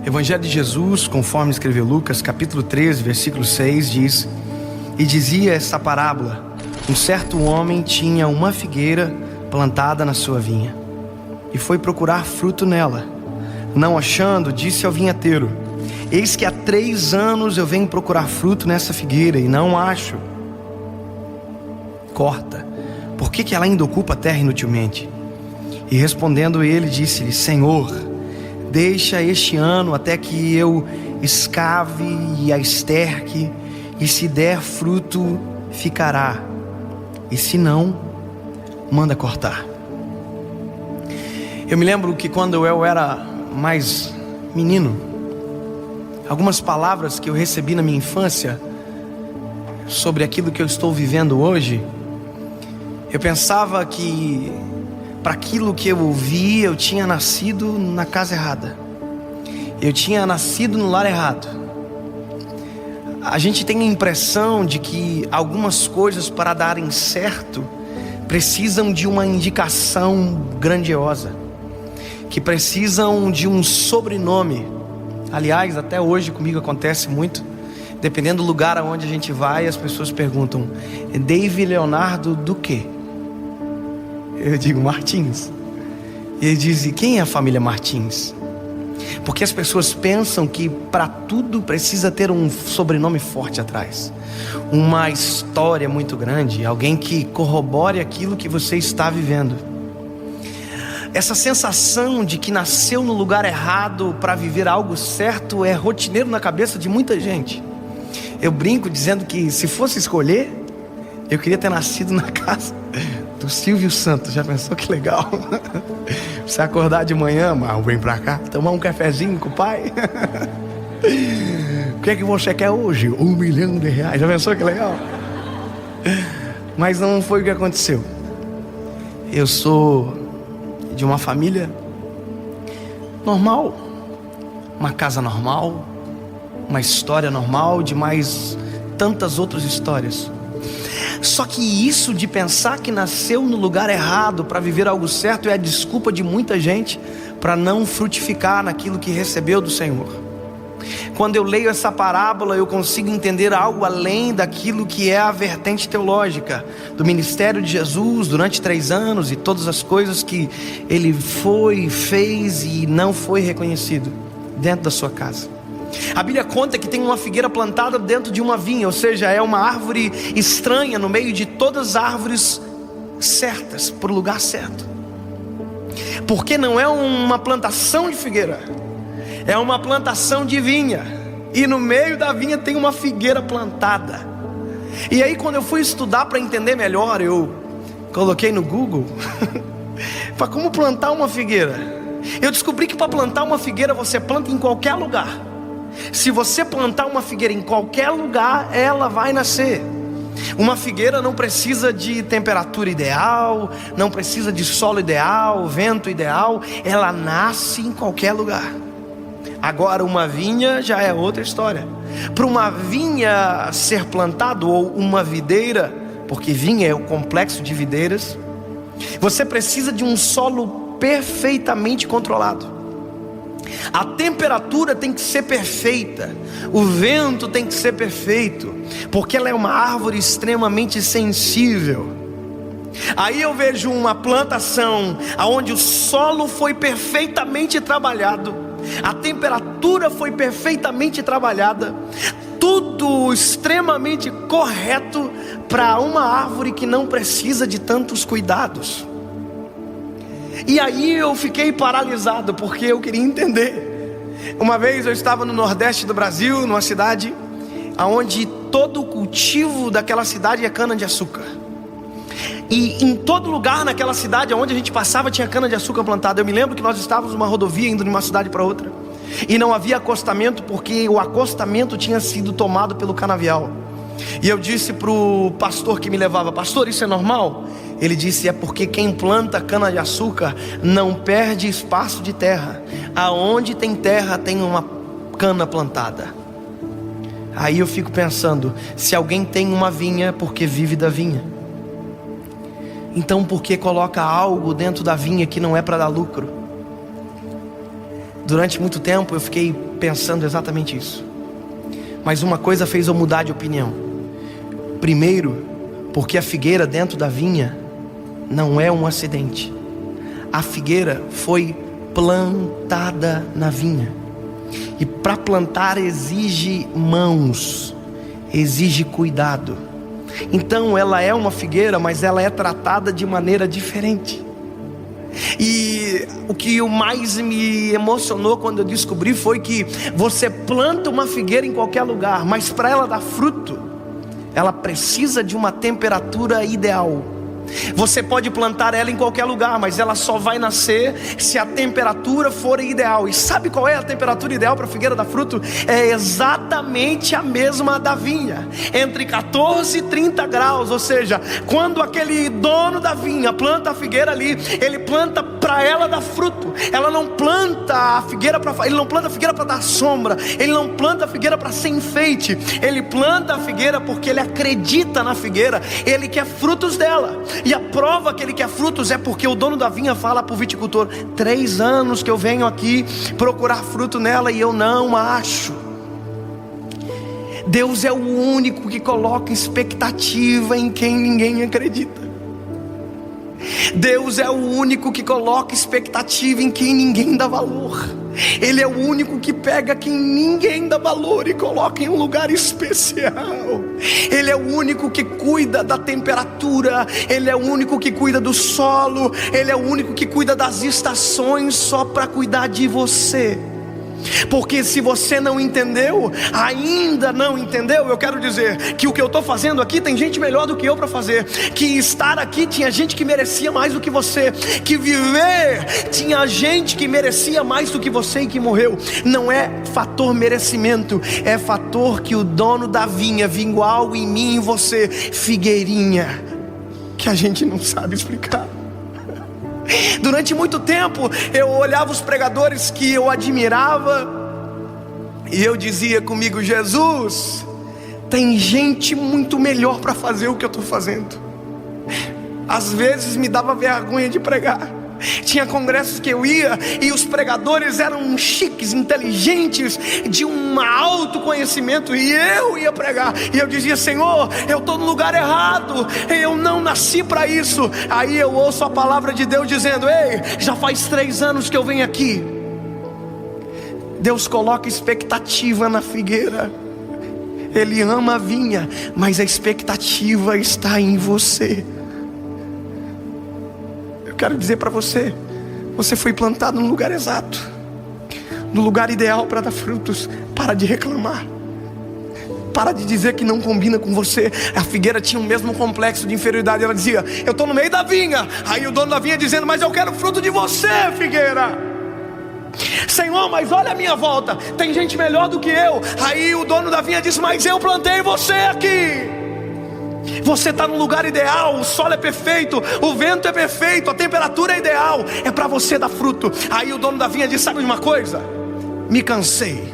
Evangelho de Jesus, conforme escreveu Lucas, capítulo 13, versículo 6, diz: E dizia esta parábola: um certo homem tinha uma figueira plantada na sua vinha, e foi procurar fruto nela. Não achando, disse ao vinhateiro: Eis que há 3 anos eu venho procurar fruto nessa figueira, e não acho. Corta, por que ela ainda ocupa a terra inutilmente? E respondendo ele, disse-lhe: Senhor, deixa este ano até que eu escave e a esterque, e se der fruto, ficará, e se não, manda cortar. Eu me lembro que quando eu era mais menino, algumas palavras que eu recebi na minha infância sobre aquilo que eu estou vivendo hoje, eu pensava que para aquilo que eu ouvi, eu tinha nascido na casa errada, eu tinha nascido no lar errado. A gente tem a impressão de que algumas coisas, para darem certo, precisam de uma indicação grandiosa, que precisam de um sobrenome. Aliás, até hoje comigo acontece muito. Dependendo do lugar aonde a gente vai, as pessoas perguntam: David Leonardo do quê? Eu digo: Martins. E ele diz: e quem é a família Martins? Porque as pessoas pensam que para tudo precisa ter um sobrenome forte atrás, uma história muito grande, alguém que corrobore aquilo que você está vivendo. Essa sensação de que nasceu no lugar errado para viver algo certo é rotineiro na cabeça de muita gente. Eu brinco dizendo que, se fosse escolher, eu queria ter nascido na casa do Silvio Santos. Já pensou que legal? Você acordar de manhã, mas vem pra cá, tomar um cafezinho com o pai. O que é que você quer hoje? R$1 milhão. Já pensou que legal? Mas não foi o que aconteceu. Eu sou de uma família normal, uma casa normal, uma história normal, de mais tantas outras histórias. Só que isso de pensar que nasceu no lugar errado para viver algo certo é a desculpa de muita gente para não frutificar naquilo que recebeu do Senhor. Quando eu leio essa parábola, eu consigo entender algo além daquilo que é a vertente teológica do ministério de Jesus durante 3 anos e todas as coisas que ele fez e não foi reconhecido dentro da sua casa. A Bíblia conta que tem uma figueira plantada dentro de uma vinha, ou seja, é uma árvore estranha no meio de todas as árvores certas, para o lugar certo. Porque não é uma plantação de figueira, é uma plantação de vinha, e no meio da vinha tem uma figueira plantada. E aí, quando eu fui estudar para entender melhor, eu coloquei no Google para como plantar uma figueira. Eu descobri que para plantar uma figueira você planta em qualquer lugar. Se você plantar uma figueira em qualquer lugar, ela vai nascer. Uma figueira não precisa de temperatura ideal, não precisa de solo ideal, vento ideal, ela nasce em qualquer lugar. Agora, uma vinha já é outra história. Para uma vinha ser plantado, ou uma videira, porque vinha é o complexo de videiras, você precisa de um solo perfeitamente controlado. A temperatura tem que ser perfeita, o vento tem que ser perfeito, porque ela é uma árvore extremamente sensível. Aí eu vejo uma plantação onde o solo foi perfeitamente trabalhado, a temperatura foi perfeitamente trabalhada, tudo extremamente correto para uma árvore que não precisa de tantos cuidados. E aí eu fiquei paralisado, porque eu queria entender. Uma vez eu estava no nordeste do Brasil, numa cidade onde todo o cultivo daquela cidade é cana-de-açúcar. E em todo lugar naquela cidade onde a gente passava tinha cana-de-açúcar plantada. Eu me lembro que nós estávamos numa rodovia indo de uma cidade para outra, e não havia acostamento, porque o acostamento tinha sido tomado pelo canavial. E eu disse para o pastor que me levava: pastor, isso é normal? Ele disse: é porque quem planta cana-de-açúcar não perde espaço de terra. Aonde tem terra tem uma cana plantada. Aí eu fico pensando, se alguém tem uma vinha, porque vive da vinha, então por que coloca algo dentro da vinha que não é para dar lucro? Durante muito tempo eu fiquei pensando exatamente isso. Mas uma coisa fez eu mudar de opinião. Primeiro, porque a figueira dentro da vinha não é um acidente. A figueira foi plantada na vinha. E para plantar exige mãos, exige cuidado. Então ela é uma figueira, mas ela é tratada de maneira diferente. E o que mais me emocionou quando eu descobri foi que você planta uma figueira em qualquer lugar, mas para ela dar fruto, ela precisa de uma temperatura ideal. Você pode plantar ela em qualquer lugar, mas ela só vai nascer se a temperatura for ideal. E sabe qual é a temperatura ideal para a figueira dar fruto? É exatamente a mesma da vinha, entre 14 e 30 graus. Ou seja, quando aquele dono da vinha planta a figueira ali, ele planta para ela dar fruto. Ela não planta a figueira ele não planta a figueira para dar sombra. Ele não planta a figueira para ser enfeite. Ele planta a figueira porque ele acredita na figueira. Ele quer frutos dela. E a prova que ele quer frutos é porque o dono da vinha fala para o viticultor: 3 anos que eu venho aqui procurar fruto nela e eu não acho. Deus é o único que coloca expectativa em quem ninguém acredita. Deus é o único que coloca expectativa em quem ninguém dá valor. Ele é o único que pega quem ninguém dá valor e coloca em um lugar especial. Ele é o único que cuida da temperatura. Ele é o único que cuida do solo. Ele é o único que cuida das estações só para cuidar de você. Porque se você não entendeu, ainda não entendeu, eu quero dizer que o que eu estou fazendo aqui tem gente melhor do que eu para fazer. Que estar aqui tinha gente que merecia mais do que você. Que viver tinha gente que merecia mais do que você e que morreu. Não é fator merecimento, é fator que o dono da vinha viu algo em mim e em você, figueirinha, que a gente não sabe explicar. Durante muito tempo eu olhava os pregadores que eu admirava e eu dizia comigo: Jesus, tem gente muito melhor para fazer o que eu estou fazendo. Às vezes me dava vergonha de pregar. Tinha congressos que eu ia e os pregadores eram chiques, inteligentes, de um alto conhecimento, e eu ia pregar e eu dizia: Senhor, eu estou no lugar errado, eu não nasci para isso. Aí eu ouço a palavra de Deus dizendo: ei, já faz 3 anos que eu venho aqui. Deus coloca expectativa na figueira. Ele ama a vinha, mas a expectativa está em você. Quero dizer para você, você foi plantado no lugar exato, no lugar ideal para dar frutos. Para de reclamar, para de dizer que não combina com você. A figueira tinha o mesmo complexo de inferioridade. Ela dizia: eu estou no meio da vinha. Aí o dono da vinha dizendo: mas eu quero fruto de você, figueira. Senhor, mas olha a minha volta, tem gente melhor do que eu. Aí o dono da vinha disse: mas eu plantei você aqui. Você está no lugar ideal, o solo é perfeito, o vento é perfeito, a temperatura é ideal, é para você dar fruto. Aí o dono da vinha disse: sabe de uma coisa? Me cansei.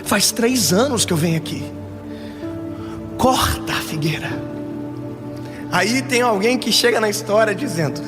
Faz 3 anos que eu venho aqui. Corta a figueira. Aí tem alguém que chega na história dizendo: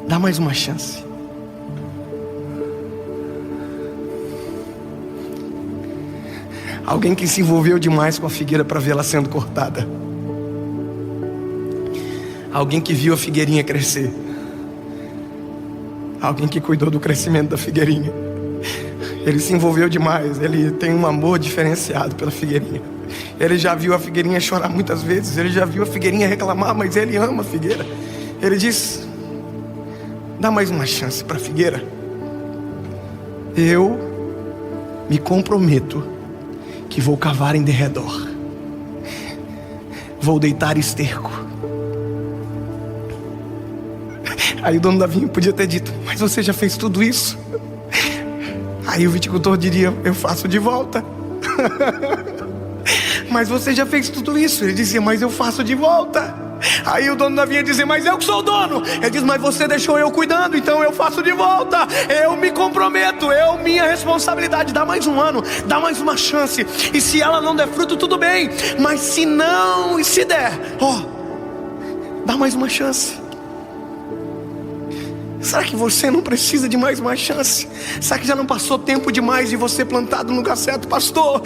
dá mais uma chance. Alguém que se envolveu demais com a figueira para ver ela sendo cortada. Alguém que viu a figueirinha crescer. Alguém que cuidou do crescimento da figueirinha. Ele se envolveu demais. Ele tem um amor diferenciado pela figueirinha. Ele já viu a figueirinha chorar muitas vezes. Ele já viu a figueirinha reclamar, mas ele ama a figueira. Ele diz: dá mais uma chance para a figueira. Eu me comprometo que vou cavar em derredor, vou deitar esterco. Aí o dono da vinha podia ter dito: mas você já fez tudo isso? Aí o viticultor diria: eu faço de volta. Mas você já fez tudo isso? Ele dizia: mas eu faço de volta. Aí o dono da vinha dizia: mas eu que sou o dono. Ele diz: mas você deixou eu cuidando, então eu faço de volta. Eu me comprometo, minha responsabilidade. Dá mais um ano, dá mais uma chance. E se ela não der fruto, tudo bem. Mas se não, e se der, dá mais uma chance. Será que você não precisa de mais uma chance? Será que já não passou tempo demais de você plantado no lugar certo? Pastor,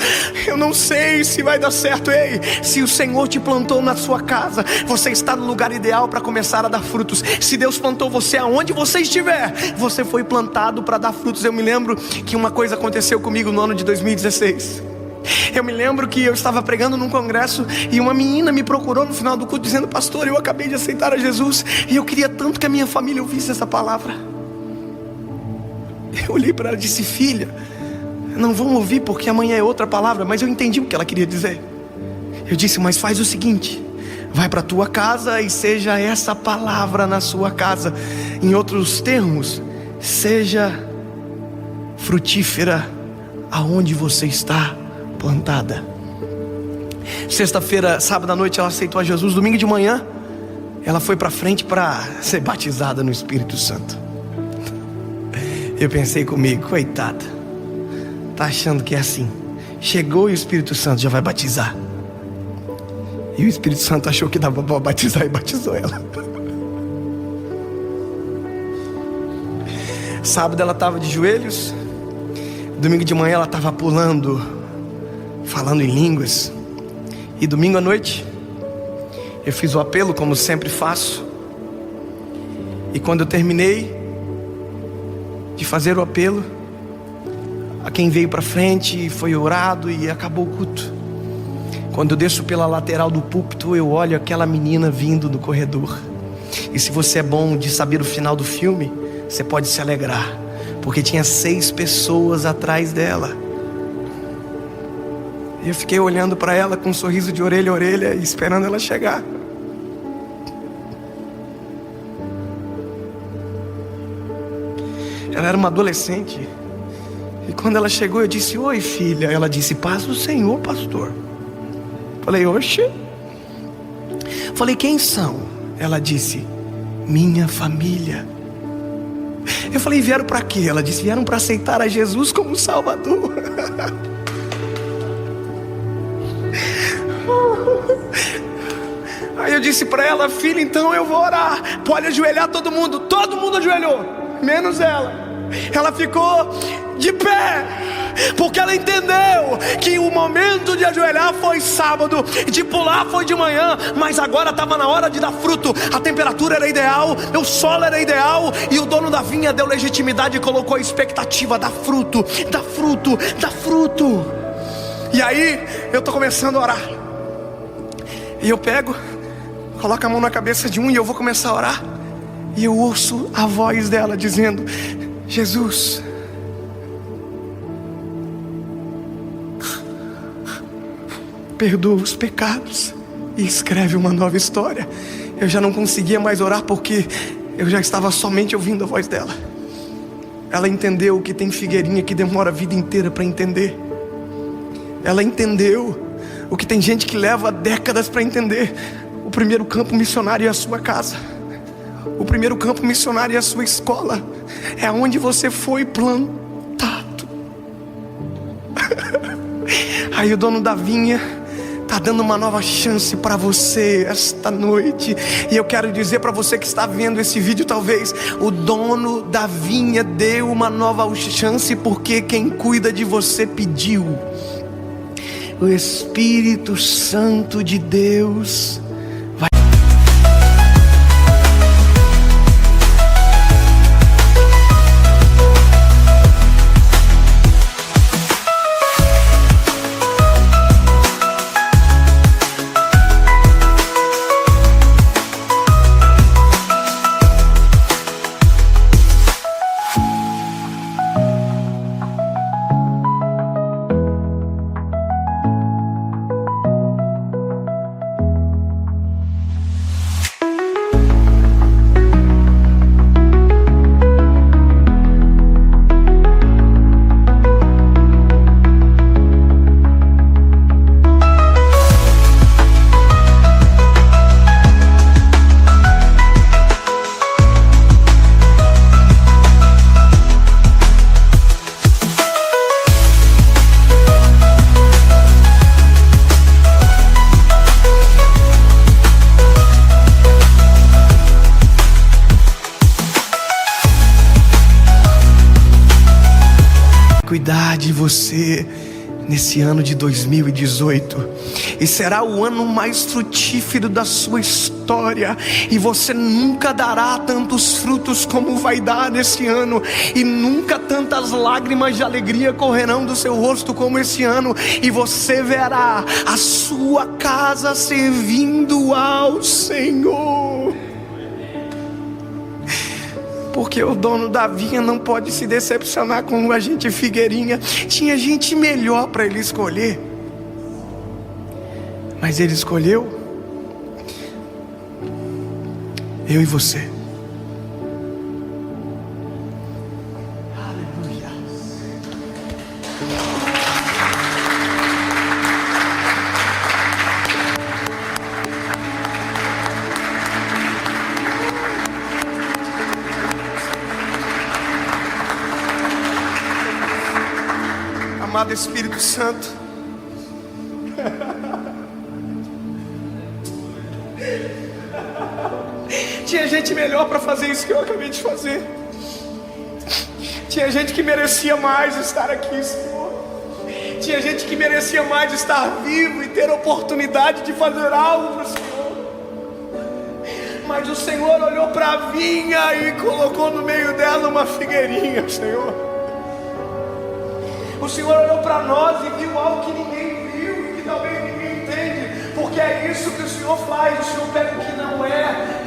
eu não sei se vai dar certo. Ei, se o Senhor te plantou na sua casa, você está no lugar ideal para começar a dar frutos. Se Deus plantou você aonde você estiver, você foi plantado para dar frutos. Eu me lembro que uma coisa aconteceu comigo no ano de 2016. Eu me lembro que eu estava pregando num congresso e uma menina me procurou no final do culto dizendo: pastor, eu acabei de aceitar a Jesus e eu queria tanto que a minha família ouvisse essa palavra. Eu olhei para ela e disse: filha, não vão ouvir porque amanhã é outra palavra. Mas eu entendi o que ela queria dizer. Eu disse: mas faz o seguinte, vai para a tua casa e seja essa palavra na sua casa. Em outros termos, seja frutífera aonde você está plantada. Sexta-feira, sábado à noite, ela aceitou a Jesus. Domingo de manhã, ela foi para frente para ser batizada no Espírito Santo. Eu pensei comigo: coitada, tá achando que é assim, chegou e o Espírito Santo já vai batizar. E o Espírito Santo achou que dava para batizar e batizou ela. Sábado ela estava de joelhos. Domingo de manhã ela estava pulando, falando em línguas. E domingo à noite eu fiz o apelo, como sempre faço. E quando eu terminei de fazer o apelo, a quem veio para frente foi orado e acabou o culto. Quando eu desço pela lateral do púlpito, eu olho aquela menina vindo do corredor. E se você é bom de saber o final do filme, você pode se alegrar, porque tinha 6 pessoas atrás dela. E eu fiquei olhando para ela com um sorriso de orelha a orelha, esperando ela chegar. Ela era uma adolescente. E quando ela chegou, eu disse: oi, filha. Ela disse: paz do Senhor, pastor. Falei: oxe. Falei: quem são? Ela disse: minha família. Eu falei: vieram para quê? Ela disse: vieram para aceitar a Jesus como Salvador. Aí eu disse para ela: filha, então eu vou orar. Pode ajoelhar todo mundo. Todo mundo ajoelhou, menos ela. Ela ficou de pé, porque ela entendeu que o momento de ajoelhar foi sábado, de pular foi de manhã, mas agora estava na hora de dar fruto. A temperatura era ideal, o solo era ideal, e o dono da vinha deu legitimidade e colocou a expectativa: dá fruto, dá fruto, dá fruto. E aí eu estou começando a orar, e eu pego, coloco a mão na cabeça de um e eu vou começar a orar. E eu ouço a voz dela dizendo: Jesus, perdoa os pecados e escreve uma nova história. Eu já não conseguia mais orar porque eu já estava somente ouvindo a voz dela. Ela entendeu que tem figueirinha que demora a vida inteira para entender. Ela entendeu o que tem gente que leva décadas para entender. O primeiro campo missionário é a sua casa. O primeiro campo missionário é a sua escola. É onde você foi plantado. Aí o dono da vinha está dando uma nova chance para você esta noite. E eu quero dizer para você que está vendo esse vídeo, talvez o dono da vinha deu uma nova chance porque quem cuida de você pediu. O Espírito Santo de Deus cuidar de você nesse ano de 2018, e será o ano mais frutífero da sua história, e você nunca dará tantos frutos como vai dar nesse ano, e nunca tantas lágrimas de alegria correrão do seu rosto como esse ano, e você verá a sua casa servindo ao Senhor. Porque o dono da vinha não pode se decepcionar com a gente figueirinha. Tinha gente melhor para ele escolher, mas ele escolheu eu e você. Aleluia. Amado Espírito Santo, tinha gente melhor para fazer isso que eu acabei de fazer. Tinha gente que merecia mais estar aqui, Senhor. Tinha gente que merecia mais estar vivo e ter a oportunidade de fazer algo para o Senhor. Mas o Senhor olhou para a vinha e colocou no meio dela uma figueirinha, Senhor. O Senhor olhou para nós e viu algo que ninguém viu e que talvez ninguém entende, porque é isso que o Senhor faz. O Senhor pega o que não é